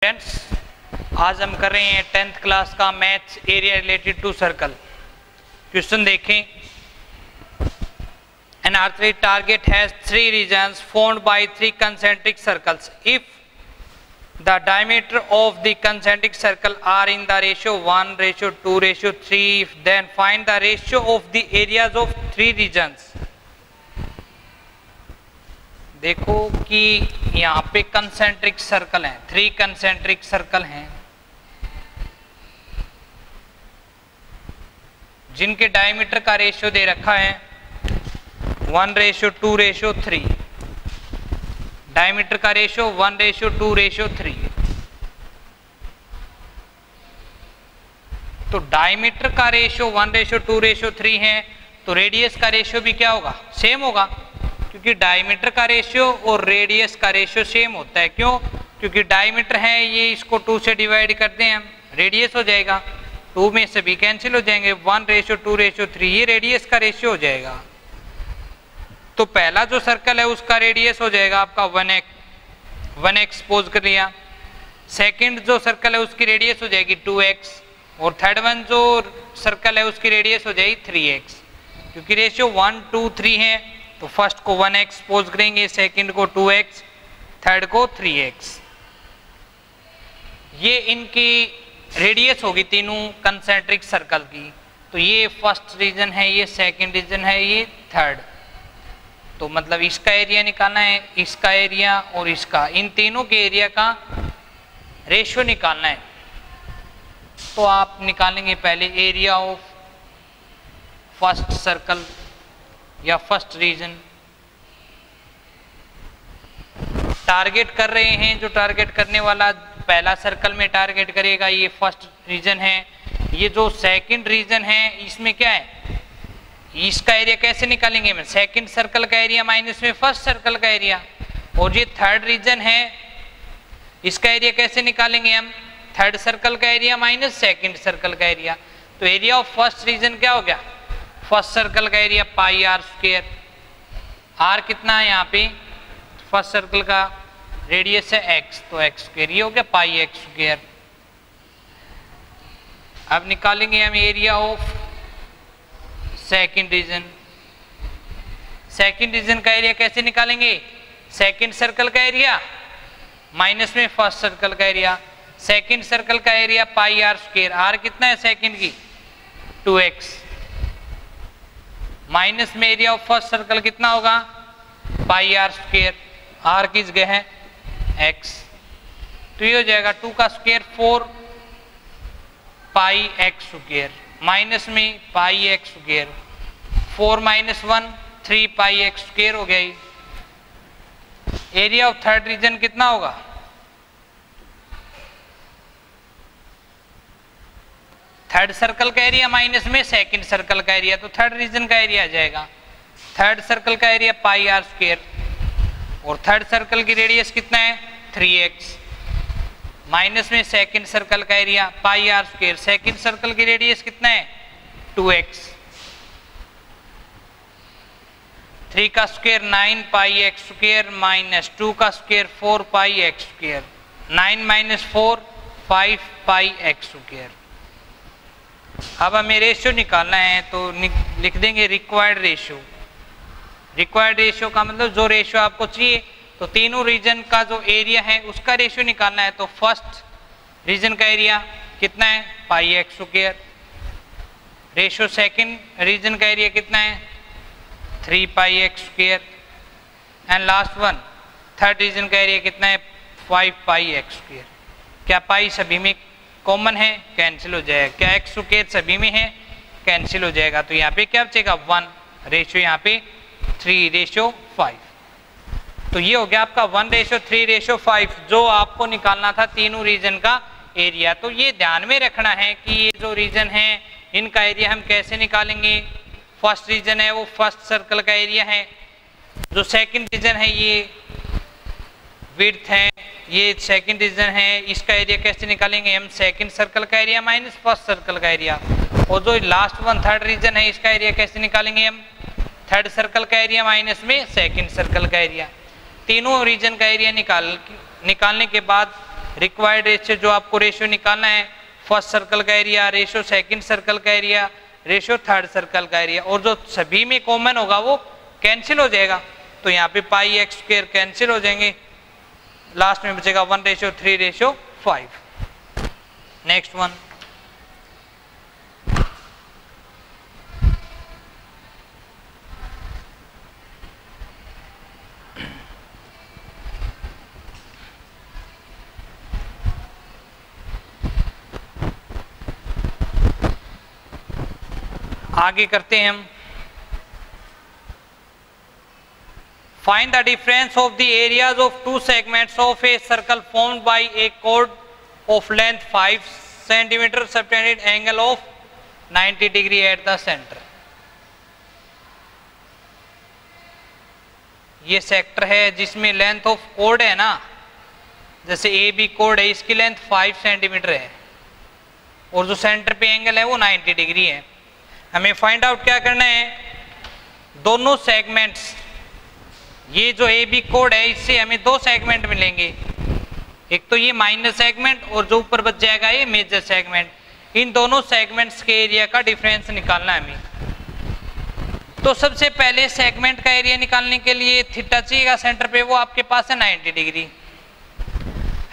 Friends, आज हम कर रहे हैं 10th क्लास का maths area related to circle. Question देखें। An arbitrary target has 3 regions formed by 3 concentric circles. If the diameter of the concentric circle are in the ratio 1:2:3, then find the ratio of the areas of 3 regions. देखो कि यहाँ पे concentric circle हैं, 3 concentric circle हैं जिनके diameter का ratio दे रखा है 1:2:3। डायमीटर का रेशियो 1:2:3। तो डायमीटर का रेशियो 1:2:3 है, तो रेडियस का रेशियो भी क्या होगा? सेम होगा, क्योंकि डायमीटर का रेशियो और रेडियस का रेशियो सेम होता है। क्यों? क्योंकि डायमीटर है ये, इसको 2 से डिवाइड करते हैं हम, रेडियस हो जाएगा 2 में से भी कैंसिल हो जाएंगे, 1:2:3 ये रेडियस का रेशियो हो जाएगा। तो पहला जो सर्कल है उसका रेडियस हो जाएगा आपका 1x सपोज कर लिया। सेकंड जो सर्कल है उसकी रेडियस हो जाएगी 2x, और थर्ड वन जो सर्कल है उसकी रेडियस हो जाएगी 3x। क्योंकि रेशियो 1, 2, 3 है तो फर्स्ट को 1x सपोज करेंगे, सेकंड को 2x, थर्ड को 3x। ये इनकी रेडियस होगी तीनों कंसेंट्रिक सर्कल की। तो ये फर्स्ट रीजन है, ये सेकंड रीजन है, ये थर्ड। तो मतलब इसका एरिया निकालना है, इसका एरिया और इसका, इन तीनों के एरिया का रेशियो निकालना है। तो आप निकालेंगे पहले एरिया ऑफ फर्स्ट सर्कल या फर्स्ट रीजन। टारगेट कर रहे हैं, जो टारगेट करने वाला पहला सर्कल में टारगेट करेगा ये फर्स्ट रीजन है। ये जो सेकंड रीजन है इसमें क्या है, इसका एरिया कैसे निकालेंगे? मैं सेकंड सर्कल का एरिया माइनस में फर्स्ट सर्कल का एरिया। और ये थर्ड रीजन है, इसका एरिया कैसे निकालेंगे हम? थर्ड सर्कल का एरिया माइनस सेकंड सर्कल का एरिया। तो एरिया ऑफ फर्स्ट रीजन क्या हो गया? फर्स्ट सर्कल का एरिया πr²। r कितना है यहाँ पे? फर्स्ट सर्कल का रेडियस है x, तो x², ये हो गया πx²। अब निकालेंगे हम area of second region. Second region का एरिया कैसे निकालेंगे? सेकंड सर्कल का एरिया माइनस में फर्स्ट सर्कल का एरिया। सेकंड सर्कल का एरिया πr²। r कितना है सेकंड की? 2x। माइनस में एरिया ऑफ फर्स्ट सर्कल कितना होगा? πr²। r किस जगह है? x। तो ये हो जाएगा 2 का स्क्वायर 4 πx², माइनस में πx², 4 - 1 3 πx² हो गया। एरिया ऑफ थर्ड रीजन कितना होगा? थर्ड सर्कल का एरिया माइनस में सेकंड सर्कल का एरिया, तो थर्ड रीजन का एरिया आ जाएगा। थर्ड सर्कल का एरिया πr², और थर्ड सर्कल की रेडियस कितना है? 3x, माइनस में सेकंड सर्कल का एरिया πr²। सेकंड सर्कल की रेडियस कितना है? 2x। 3 का स्क्वायर 9 πx² माइनस 2 का स्क्वायर 4 πx²। 9 - 4 5 πx²। अब हमें रेशियो निकालना है, तो लिख देंगे रिक्वायर्ड रेशियो। रिक्वायर्ड रेशियो का मतलब जो रेशियो आपको चाहिए, तो तीनों रीजन का जो एरिया है उसका रेशियो निकालना है। तो फर्स्ट रीजन का एरिया कितना है? πx²। रेशियो सेकंड रीजन का एरिया कितना है? 3 πx²। And last one third region का एरिया कितना है? 5 πx²। क्या पाई सभी में कॉमन है? कैंसिल हो जाएगा। क्या x² सभी में है? कैंसिल हो जाएगा। तो यहाँ पे क्या बचेगा? 1। रेशियो यहाँ पे 3:5। तो ये हो गया आपका 1:3:5 जो आपको निकालना था तीनों रीजन का एरिया। तो ये ध्यान में रखना है कि ये जो रीजन है इनका एरिया हम कैसे निकालेंगे। फर्स्ट रीजन है वो फर्स्ट सर्कल का एरिया है, जो सेकंड रीजन है ये विड्थ है, ये सेकंड रीजन है, इसका एरिया कैसे निकालेंगे हम? सेकंड सर्कल का एरिया माइनस फर्स्ट सर्कल का एरिया। और जो लास्ट वन थर्ड रीजन है इसका एरिया कैसे निकालेंगे हम? थर्ड सर्कल का एरिया माइनस में सेकंड सर्कल का एरिया। तीनों रीजन का एरिया निकालने के बाद रिक्वायर्ड रेशियो जो आपको रेशियो निकालना है, फर्स्ट सर्कल का एरिया, रेशियो सेकंड सर्कल का एरिया, रेशियो थर्ड सर्कल का एरिया, और जो सभी में कॉमन होगा वो कैंसिल हो जाएगा। तो यहाँ पे पाई एक्स स्क्वायर कैंसिल हो जाएंगे, लास्ट में बचेगा 1:3:5। नेक्स्ट वन, आगे करते हैं हम। Find the difference of the areas of two segments of a circle formed by a chord of length 5 centimetre subtended angle of 90 degree at the centre. ये sector है जिसमें लेंथ ऑफ कॉर्ड है ना, जैसे ए बी कॉर्ड है, इसकी length 5 centimetre है और जो सेंटर पे एंगल है वो 90 डिग्री है। हमें फाइंड आउट क्या करना है, दोनों सेगमेंट्स, ये जो ए बी कोड है इससे हमें दो सेगमेंट मिलेंगे, एक तो ये माइनर सेगमेंट और जो ऊपर बच जाएगा ये मेजर सेगमेंट। इन दोनों सेगमेंट्स के एरिया का डिफरेंस निकालना है हमें। तो सबसे पहले सेगमेंट का एरिया निकालने के लिए थीटा चाहिएगा सेंटर पे, वो आपके पास है 90 डिग्री।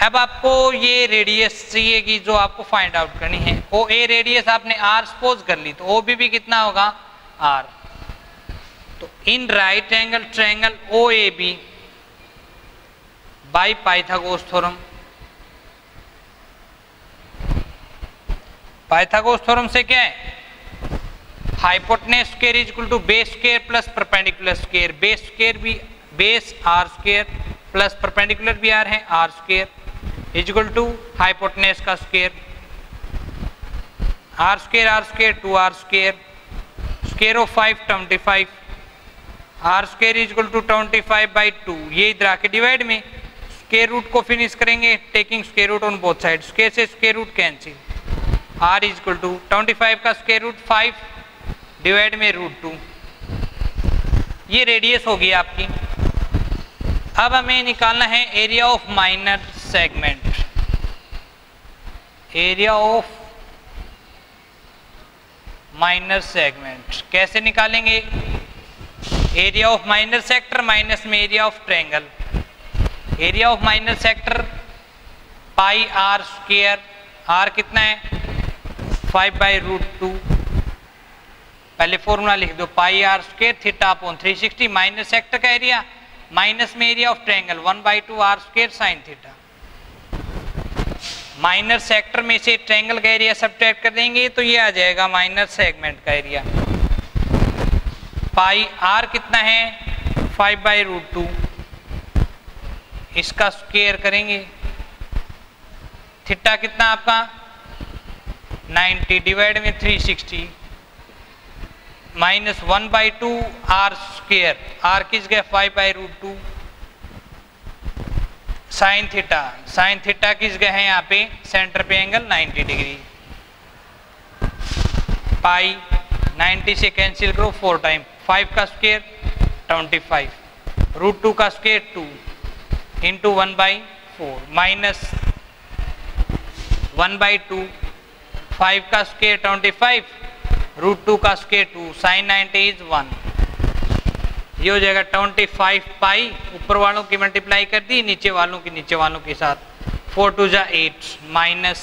अब आपको ये रेडियस चाहिएगी जो आपको फाइंड आउट करनी है। ओ ए रेडियस आपने आर सपोज कर ली, तो ओ बी कितना होगा आर। तो in right angle triangle O A B by Pythagoras theorem, Pythagoras theorem से क्या है, hypotenuse square is equal to base square plus perpendicular square. Base square भी base R square plus perpendicular भी R है R square is equal to hypotenuse का square, R square 2 R square, square of 5 25, R square is equal to 25/2। ये इधर आके divide में square root को finish करेंगे, taking square root on both side, square से square root cancel, R is equal to 25 का square root 5 divide में √2। ये रेडियस होगी आपकी। अब हमें निकालना है area of minor segment. Area of minor segment कैसे निकालेंगे, area of minor sector minus में area of triangle. Area of minor sector pi are square, are कितना है 5/√2। पहले फॉर्मूला लिख दो, pi are square theta upon 360 minor sector का area minus में area of triangle 1/2 R square sine theta. Minor sector में से ट्रायंगल का एरिया सब्ट्रैक्ट कर देंगे तो ये आ जाएगा माइनर सेगमेंट का एरिया। पाई आर कितना है 5/√2, इसका स्क्वायर करेंगे, थीटा कितना आपका 90 डिवाइड में 360 माइनस 1/2 आर स्क्वायर, आर किस गए 5/√2 साइन थीटा किस गए हैं यहाँ पे सेंटर पे एंगल 90 डिग्री। पाई 90 से कैंसिल करो 4 टाइम, 5 का स्क्वायर 25, √2 का स्क्वायर 2 इंटू 1/4 माइनस 1/2, 5 का स्क्वायर 25, √2 का स्क्वायर 2 साइन 90 इज 1। ये हो जाएगा 25 पाई, ऊपर वालों की मल्टीप्लाई कर दी, नीचे वालों के साथ 4 2 जा 8 माइनस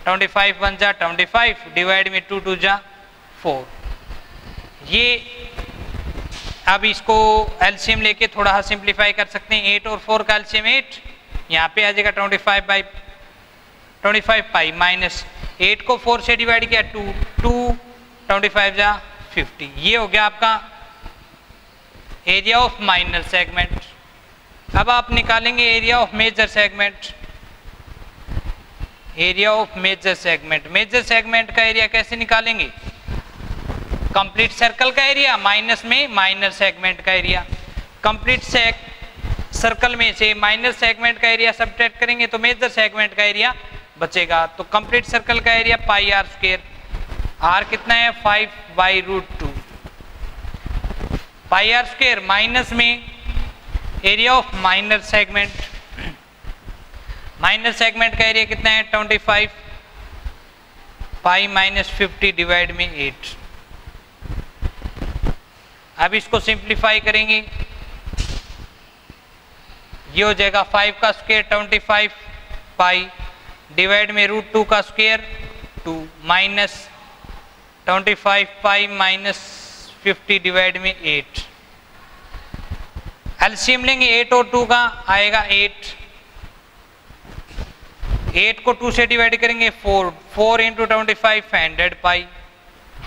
25 1 जा 25 डिवाइड में 2 2 जा 4। ये अब इसको एलसीएम लेके थोड़ा सा सिंप्लीफाई कर सकते हैं, 8 और 4 का एलसीएम 8, यहाँ पे आ जाएगा 25 पाई माइनस 8 को 4 से डिवाइड किया 2 25 जा 50। ये हो गया आपका एरिया ऑफ माइनर सेगमेंट। अब आप निकालेंगे area of major segment. Area of major segment, major segment का एरिया कैसे निकालेंगे, कंप्लीट सर्कल का एरिया माइनस में माइनर सेगमेंट का एरिया। कंप्लीट सर्कल में से माइनर सेगमेंट का एरिया सब्ट्रैक्ट करेंगे तो मेजर सेगमेंट का एरिया बचेगा। तो कंप्लीट सर्कल का area pi are square, are कितना है 5/√2 पाई आर स्क्वायर माइनस में area of minor segment. Minor segment का एरिया कितना है 25 पाई माइनस 50 डिवाइड में 8। अब इसको सिंप्लीफाई करेंगे, ये हो जाएगा 5 का स्क्वायर 25 पाई डिवाइड में √2 का square 2 minus 25 pi minus 50 divide में 8। एलसीएम लेंगे 8 और 2 का आएगा 8 को 2 से डिवाइड करेंगे 4 इंटू 25 100 पाई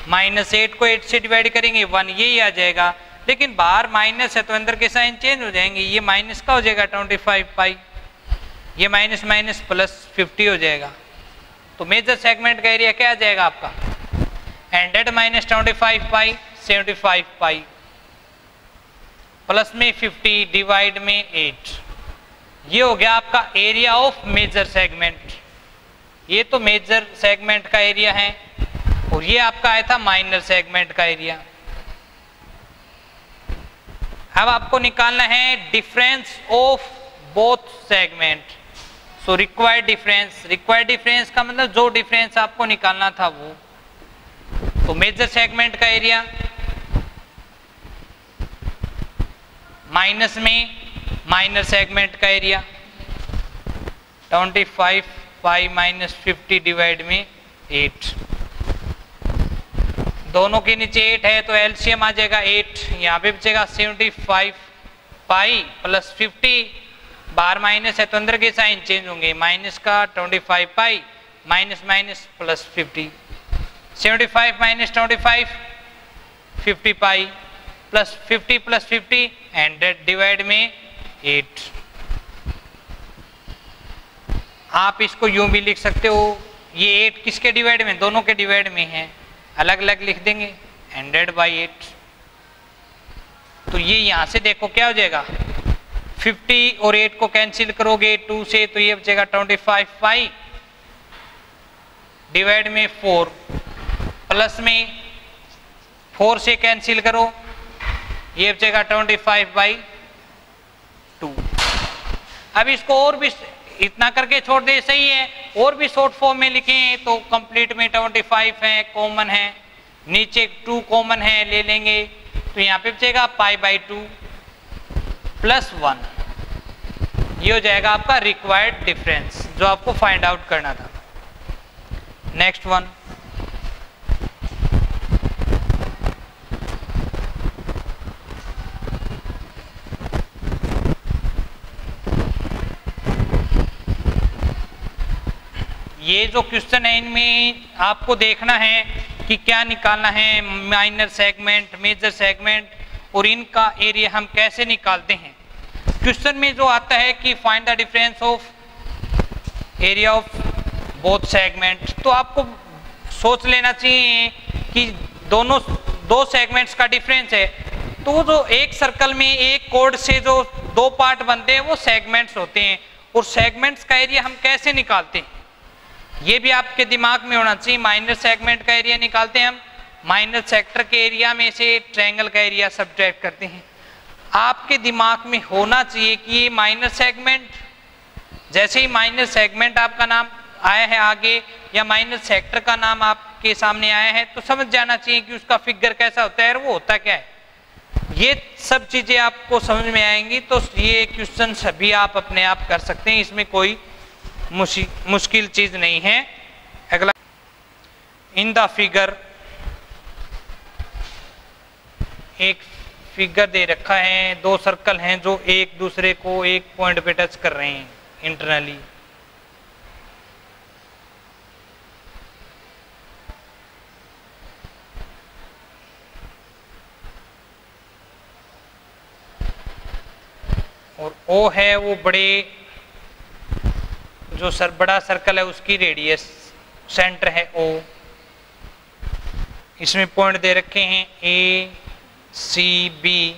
माइनस 8 को 8 से डिवाइड करेंगे 1, यही आ जाएगा। लेकिन बाहर माइनस है तो अंदर के साइन चेंज हो जाएंगे, ये माइनस का हो जाएगा 25 पाई, ये माइनस माइनस प्लस 50 हो जाएगा। तो मेजर सेगमेंट का एरिया क्या आ जाएगा आपका 100 माइनस 25 पाई 75 पाई प्लस में 50 डिवाइड में 8। ये हो गया आपका एरिया ऑफ मेजर सेगमेंट। ये तो मेजर सेगमेंट का एरिया है और ये आपका आया था माइनर सेगमेंट का एरिया। अब आपको निकालना है difference of both segment. So required difference का मतलब जो डिफरेंस आपको निकालना था वो। तो मेजर सेगमेंट का एरिया माइनस में माइनर सेगमेंट का एरिया 25 पाई माइनस 50 डिवाइड में 8। दोनों के नीचे 8 है तो एलसीएम आ जाएगा 8, यहाँ पे बचेगा 75 पाई प्लस 50, बाहर माइनस है तो अंदर के साइन चेंज होंगे, माइनस का 25 pi minus minus plus 50, 75 minus 25 50 pi plus 50 100 divide में 8। आप इसको यूं भी लिख सकते हो, ये 8 किसके डिवाइड में, दोनों के डिवाइड में है, अलग अलग लिख देंगे 100/8। तो ये यहां से देखो क्या हो जाएगा 50 और 8 को कैंसिल करोगे 2 से तो ये बचेगा 25 पाई डिवाइड में 4 प्लस में 4 से कैंसिल करो ये बचेगा 25/2। अब इसको और भी इतना करके छोड़ दे, सही है, और भी शॉर्ट फॉर्म में लिखें तो कंप्लीट में 25 है, कॉमन है, नीचे 2 कॉमन है, ले लेंगे तो यहाँ पे बचेगा π/2 प्लस 1। ये हो जाएगा आपका रिक्वायर्ड डिफरेंस जो आपको फाइंड आउट करना था। नेक्स्ट वन, ये जो क्वेश्चन है इनमें आपको देखना है कि क्या निकालना है, माइनर सेगमेंट, मेजर सेगमेंट और इनका एरिया हम कैसे निकालते हैं। क्वेश्चन में जो आता है कि find the difference of area of both segment, तो आपको सोच लेना चाहिए कि दोनों 2 सेगमेंट्स का डिफरेंस है, तो जो एक सर्कल में एक कोड से जो 2 पार्ट बनते हैं वो सेगमेंट्स होते हैं, और सेगमेंट्स का एरिया हम कैसे निकालते हैं ये भी आपके दिमाग में होना चाहिए। माइनर सेगमेंट का एरिया निकालते हैं हम, माइनर सेक्टर के एरिया में से ट्रायंगल का एरिया सब्ट्रैक्ट करते हैं। आपके दिमाग में होना चाहिए कि ये माइनर सेगमेंट, जैसे ही माइनर सेगमेंट आपका नाम आया है आगे या माइनर सेक्टर का नाम आपके सामने आया है तो समझ जाना चाहिए कि उसका फिगर कैसा होता है और वो होता क्या है। ये सब चीजें आपको समझ में आएंगी तो ये क्वेश्चन सभी आप अपने आप कर सकते हैं, इसमें कोई मुश्किल चीज नहीं है। अगला, इन द फिगर, एक फिगर दे रखा है, 2 सर्कल हैं जो एक दूसरे को एक पॉइंट पे टच कर रहे हैं इंटरनली। और O है वो बड़े जो बड़ा सर्कल है उसकी रेडियस, सेंटर है O। इसमें पॉइंट दे रखे हैं A, C, B,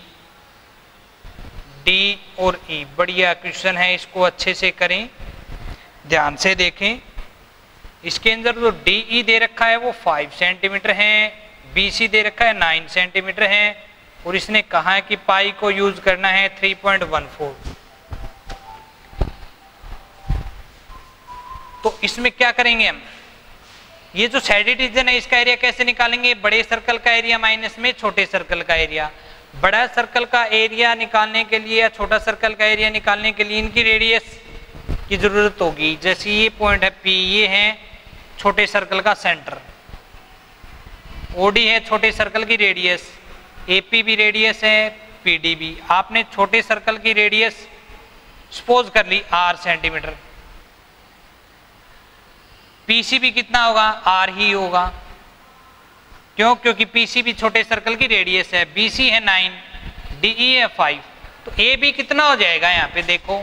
D और E। बढ़िया क्वेश्चन है, इसको अच्छे से करें, ध्यान से देखें। इसके अंदर जो DE दे रखा है वो 5 सेंटीमीटर है, BC दे रखा है 9 सेंटीमीटर है, और इसने कहा है कि पाई को यूज करना है 3.14। तो इसमें क्या करेंगे हम, ये जो साइडेड रीजन है इसका एरिया कैसे निकालेंगे, बड़े सर्कल का एरिया माइनस में छोटे सर्कल का एरिया। बड़ा सर्कल का एरिया निकालने के लिए या छोटा सर्कल का एरिया निकालने के लिए इनकी रेडियस की जरूरत होगी। जैसे ये पॉइंट है P, ये है छोटे सर्कल का सेंटर, OD है छोटे सर्कल की रेडियस, AP भी रेडियस है, PD भी। आपने छोटे सर्कल की रेडियस सपोज कर ली R सेंटीमीटर, PC भी कितना होगा, R ही होगा। क्यों, क्योंकि PC भी छोटे सर्कल की रेडियस है। BC है 9, DE है 5, तो AB कितना हो जाएगा, यहाँ पे देखो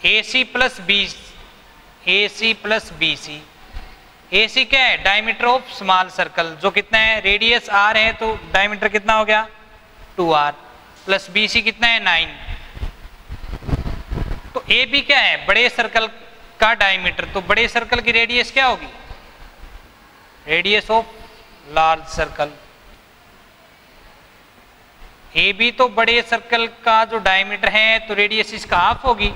AC प्लस BC। AC क्या है, डायमीटर ऑफ स्मॉल सर्कल, जो कितना है, रेडियस R है तो डायमीटर कितना हो गया 2R, प्लस BC कितना है 9। तो AB क्या है, बड़े सर्कल का डायमीटर, तो बड़े सर्कल की रेडियस क्या होगी, radius of large circle. AB तो बड़े सर्कल का जो डायमीटर है तो रेडियस इसका हाफ होगी,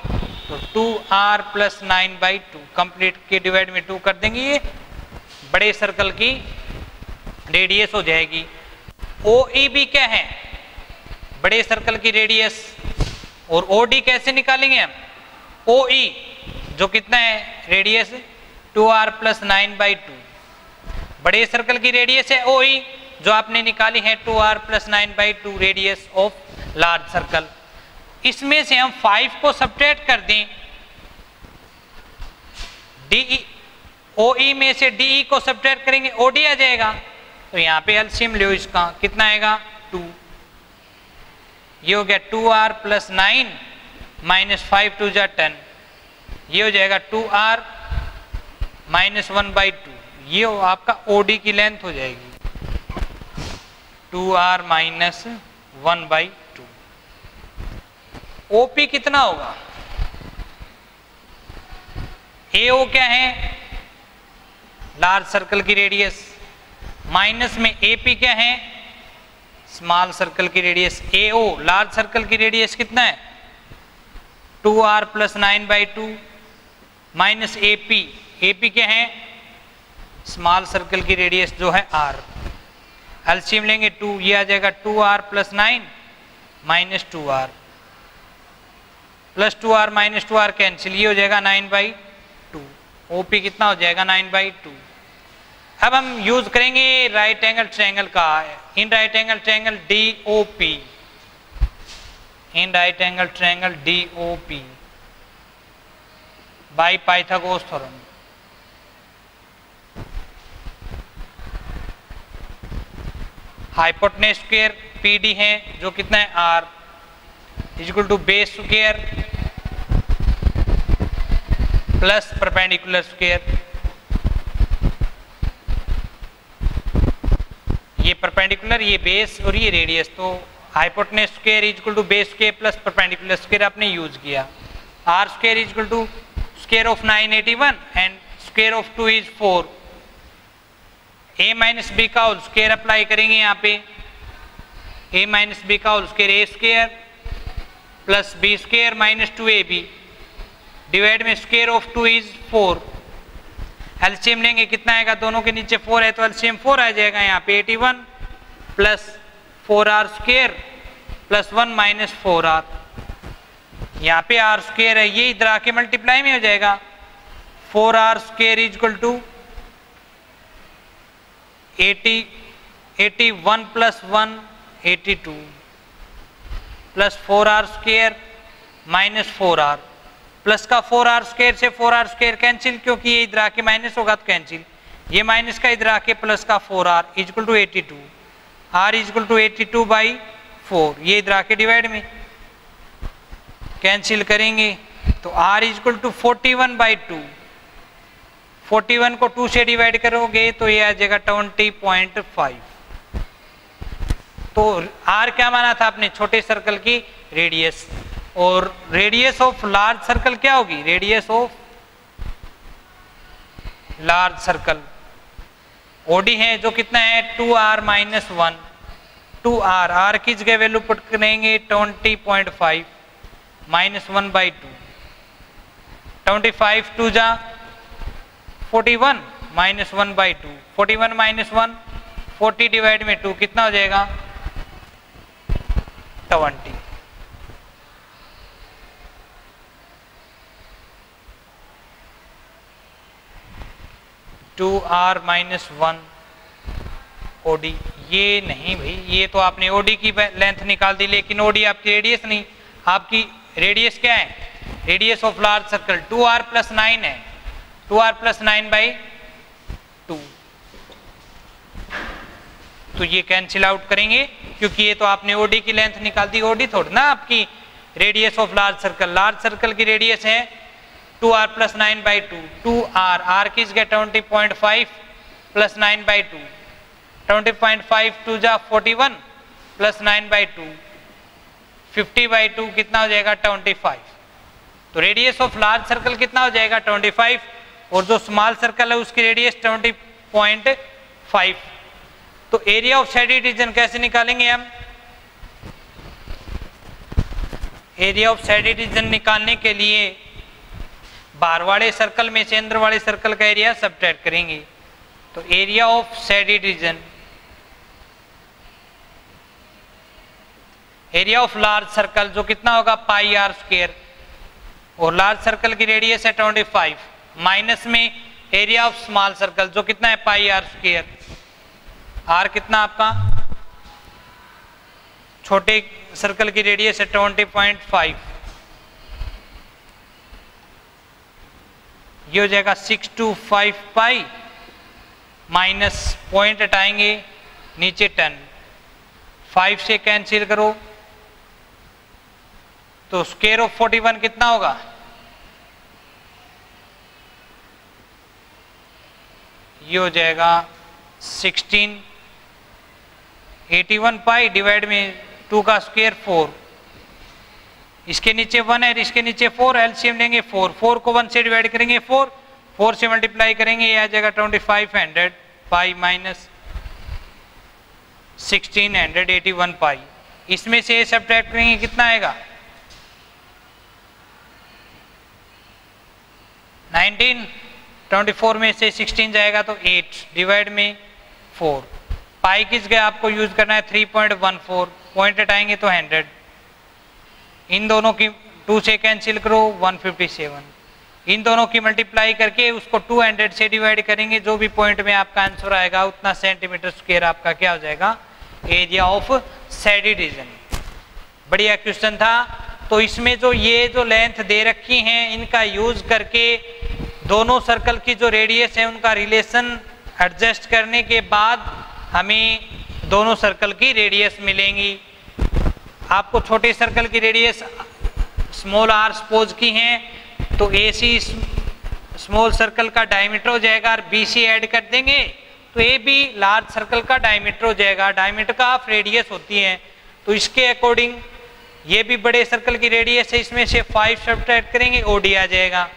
तो 2R प्लस 9/2 कंप्लीट के डिवाइड में 2 कर देंगे, ये बड़े सर्कल की रेडियस हो जाएगी। OEB क्या है, बड़े सर्कल की रेडियस, और OD कैसे निकालेंगे हम, OE जो कितना है रेडियस 2R प्लस 9/2, बड़े सर्कल की रेडियस है OE जो आपने निकाली है 2R plus 9/2 radius of large circle. इसमें से हम 5 को सब्ट्रैक्ट कर दें, DE OE में से DE को सब्ट्रैक्ट करेंगे OD आ जाएगा, तो यहाँ पे एलसीएम लो इसका, कितना आएगा 2, ये हो गया 2R प्लस 9 माइनस 5 2 जा 10, ये हो जाएगा 2R माइनस 1/2, ये आपका OD की लेंथ हो जाएगी 2R माइनस 1/2। OP कितना होगा, AO क्या है, लार्ज सर्कल की रेडियस, माइनस में AP क्या है, स्मॉल सर्कल की रेडियस। AO लार्ज सर्कल की रेडियस कितना है 2R प्लस 9/2 माइनस AP क्या है, स्मॉल सर्कल की रेडियस जो है R। एलसीएम लेंगे 2, ये आ जाएगा 2R plus 9 minus 2R, plus 2R minus 2R cancel, ये हो जाएगा 9/2। OP कितना हो जाएगा 9/2। अब हम यूज करेंगे राइट एंगल ट्रायंगल का, in right angle triangle DOP, in right angle triangle DOP by Pythagoras theorem. Hypotenuse square PD है जो कितना है R equal to base square plus perpendicular square. ये परपेंडिकुलर, ये बेस और ये रेडियस, तो hypotenuse square equal to base square plus perpendicular square आपने यूज किया। R square equal to square of 981 and square of 2 is 4। A minus B का whole square apply करेंगे यहाँ पे, A माइनस बी का whole square A square plus B square minus 2AB divide में square of 2 is 4। LCM लेंगे कितना आएगा, दोनों के नीचे 4 है तो एलसीएम 4 आ जाएगा यहाँ पे 81 plus 4R square plus 1 minus 4R, यहाँ पे R स्क्वायर है, ये इधर आके मल्टीप्लाई में हो जाएगा 4R square equal to 81 plus 1 82 plus 4R square minus 4R, plus का 4R स्क्वायर से 4R स्क्वायर कैंसिल, क्योंकि ये इधर आके माइनस होगा तो कैंसिल, ये माइनस का इधर आके प्लस का 4R equal to 82, R equal to 82/4, ये इधर आके डिवाइड में कैंसिल करेंगे तो R इक्वल टू 41/2, 41 को 2 से डिवाइड करोगे तो ये आ जाएगा 20.5। तो R क्या माना था आपने, छोटे सर्कल की रेडियस, और रेडियस ऑफ लार्ज सर्कल क्या होगी, radius of large circle OD है जो कितना है 2R माइनस 1, 2R, R की जगह वैल्यू पुट करेंगे 20.5 माइनस 1/2, 25 2 जा 41 माइनस 1/2, 41 माइनस 1 40 डिवाइड में 2 कितना हो जाएगा 20। Two R minus 1 OD. ये नहीं भाई, ये तो आपने ओडी की लेंथ निकाल दी, लेकिन ओडी आपकी रेडियस नहीं, आपकी रेडियस क्या है, radius of large circle 2r plus 9 है, 2r प्लस 9/2। तो ये कैंसिल आउट करेंगे क्योंकि ये तो आपने ओडी की लेंथ निकाल दी, ओडी थोड़ी ना आपकी radius of large circle. Large circle की रेडियस है 2r प्लस 9/2, 2r, r किस गया 20.5 प्लस 9/2, 20.5 2 जा 41 प्लस 9/2, 50/2 कितना हो जाएगा 25। तो रेडियस ऑफ लार्ज सर्कल कितना हो जाएगा 25, और जो स्मॉल सर्कल है उसकी रेडियस 20.5। तो एरिया ऑफ शेडेड रीजन कैसे निकालेंगे हम, एरिया ऑफ शेडेड रीजन निकालने के लिए बाहर वाले सर्कल में से अंदर वाले सर्कल का एरिया सब्ट्रैक्ट करेंगे। तो area of shaded region, area of large circle जो कितना होगा पाई आर स्क्वायर, और लार्ज सर्कल की रेडियस है 25, माइनस में एरिया ऑफ स्मॉल सर्कल जो कितना है पाई आर स्क्वायर, आर कितना आपका छोटे सर्कल की रेडियस है 20.5, ये हो जाएगा 625 पाई, माइनस पॉइंट हटाएंगे नीचे 10, 5 से कैंसिल करो तो स्क्वायर ऑफ 41 कितना होगा, ये हो जाएगा 1681 पाई डिवाइड में 2 का स्क्वायर 4, इसके नीचे 1 है, इसके नीचे 4, एलसीएम लेंगे 4, 4 को 1 से डिवाइड करेंगे 4, 4 से मल्टीप्लाई करेंगे, ये आ जाएगा 2500 पाई माइनस 1681 पाई। इसमें से सब्ट्रैक्ट करेंगे कितना आएगा 19, 24 में से 16 जाएगा तो 8 डिवाइड में 4, पाई किस गया आपको यूज करना है 3.14, पॉइंट हटाएंगे तो 100, इन दोनों की 2 से कैंसिल करो 157, इन दोनों की मल्टीप्लाई करके उसको 200 से डिवाइड करेंगे, जो भी पॉइंट में आपका आंसर आएगा उतना सेंटीमीटर स्क्वायर आपका क्या हो जाएगा एरिया ऑफ शेडेड रीजन। बढ़िया क्वेश्चन था। तो इसमें जो ये जो लेंथ दे रखी हैं इनका यूज करके दोनों सर्कल की जो रेडियस है उनका रिलेशन एडजस्ट करने के बाद हमें दोनों सर्कल की रेडियस मिलेंगी। आपको छोटे सर्कल की रेडियस स्मॉल आर सपोज की हैं तो ए सी स्मॉल सर्कल का डायमीटर हो जाएगा और बी सी ऐड कर देंगे तो ए बी लार्ज सर्कल का डायमीटर हो जाएगा। डायमीटर का हाफ रेडियस होती है, तो इसके अकॉर्डिंग ये भी बड़े सर्कल की रेडियस है, इसमें से 5 सब्ट्रैक्ट करेंगे ओडी आ जाएगा।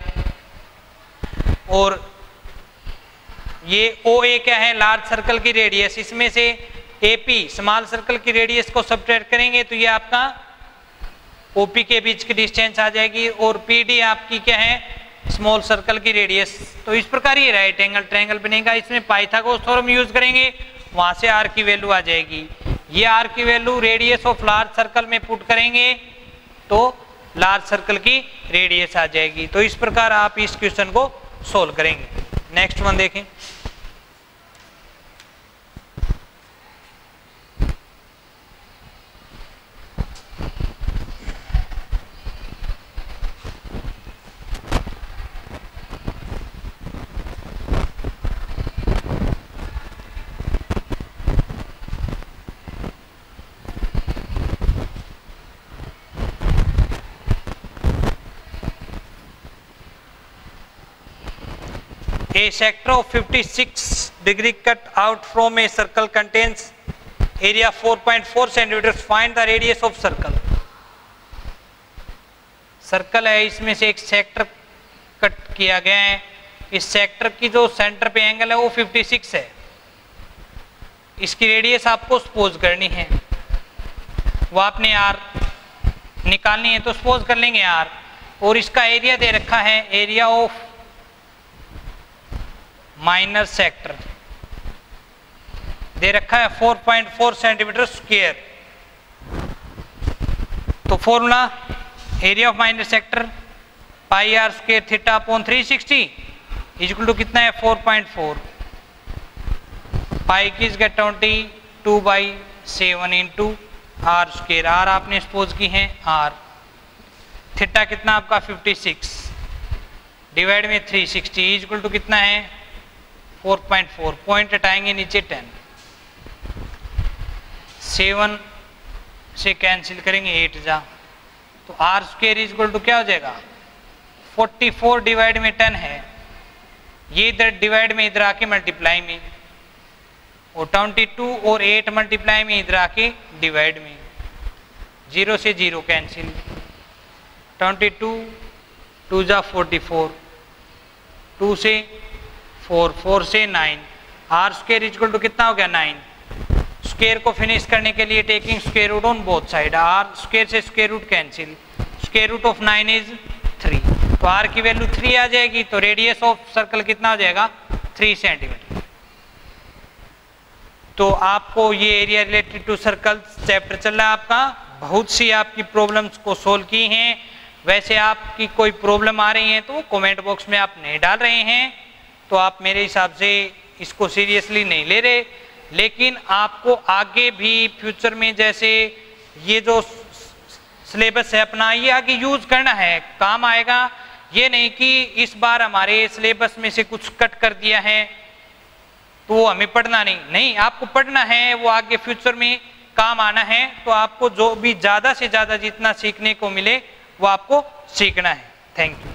और ये ओ ए क्या है लार्ज सर्कल की रेडियस, इसमें से एपी स्मॉल सर्कल की रेडियस को सब्ट्रैक्ट करेंगे तो ये आपका ओपी के बीच की डिस्टेंस आ जाएगी, और पीडी आपकी क्या है स्मॉल सर्कल की रेडियस। तो इस प्रकार ये राइट एंगल ट्रायंगल बनेगा। इसमें पाइथागोरस थ्योरम यूज करेंगे, वहां से आर की वैल्यू आ जाएगी। ये आर की value radius of large circle में पुट करेंगे तो लार्ज सर्कल की रेडियस आ जाएगी। तो इस प्रकार आप इस क्वेश्चन को सोल्व करेंगे। नेक्स्ट वन देखें। A sector of 56 degree cut out from a circle contains area 4.4 centimeters. Find the radius of circle. Circle है, इसमें से एक सेक्टर कट किया गया है। इस सेक्टर की जो सेंटर पे एंगल है वो 56 है। इसकी रेडियस आपको सपोज करनी है, वो आपने आर निकालनी है तो सपोज कर लेंगे आर। और इसका एरिया दे रखा है, एरिया ऑफ माइनर सेक्टर दे रखा है 4.4 सेंटीमीटर स्क्वायर। तो formula area of minor sector pi are square theta upon 360 equal to कितना है 4.4, पाई की जगह 22/7 इंटू आर स्क्वायर, आर आपने सपोज की है आर, थीटा कितना आपका 56 डिवाइड में 360 इक्वल टू कितना है 4.4, पॉइंट हटाएंगे नीचे 10, 7 से कैंसिल करेंगे 8 जा, तो आर स्क्वायर इक्वल टू क्या हो जाएगा 44 डिवाइड में 10 है, ये इधर डिवाइड में इधर आके मल्टीप्लाई में, और 22 और 8 मल्टीप्लाई में इधर आके डिवाइड में, 0 से 0 कैंसिल, 22 2 जा 44, 2 से 4, 4 से 9, आर स्क्वायर इक्वल टू कितना हो गया 9। स्क्वायर को फिनिश करने के लिए taking square root on both side, R square से square root cancel, square root of 9 is 3, तो आर की वैल्यू 3 आ जाएगी, तो रेडियस ऑफ सर्कल कितना हो जाएगा 3 सेंटीमीटर। तो आपको ये area related to circle chapter चल रहा है आपका, बहुत सी आपकी प्रॉब्लम्स को सोल्व की हैं। वैसे आपकी कोई प्रॉब्लम आ रही है तो कमेंट बॉक्स में आप नहीं डाल रहे हैं, तो आप मेरे हिसाब से इसको सीरियसली नहीं ले रहे, लेकिन आपको आगे भी फ्यूचर में जैसे ये जो सिलेबस है अपना, ये आगे यूज करना है, काम आएगा। ये नहीं कि इस बार हमारे सिलेबस में से कुछ कट कर दिया है तो वो हमें पढ़ना नहीं, आपको पढ़ना है, वो आगे फ्यूचर में काम आना है। तो आपको जो भी ज्यादा से ज्यादा जितना सीखने को मिले वो आपको सीखना है। Thank you.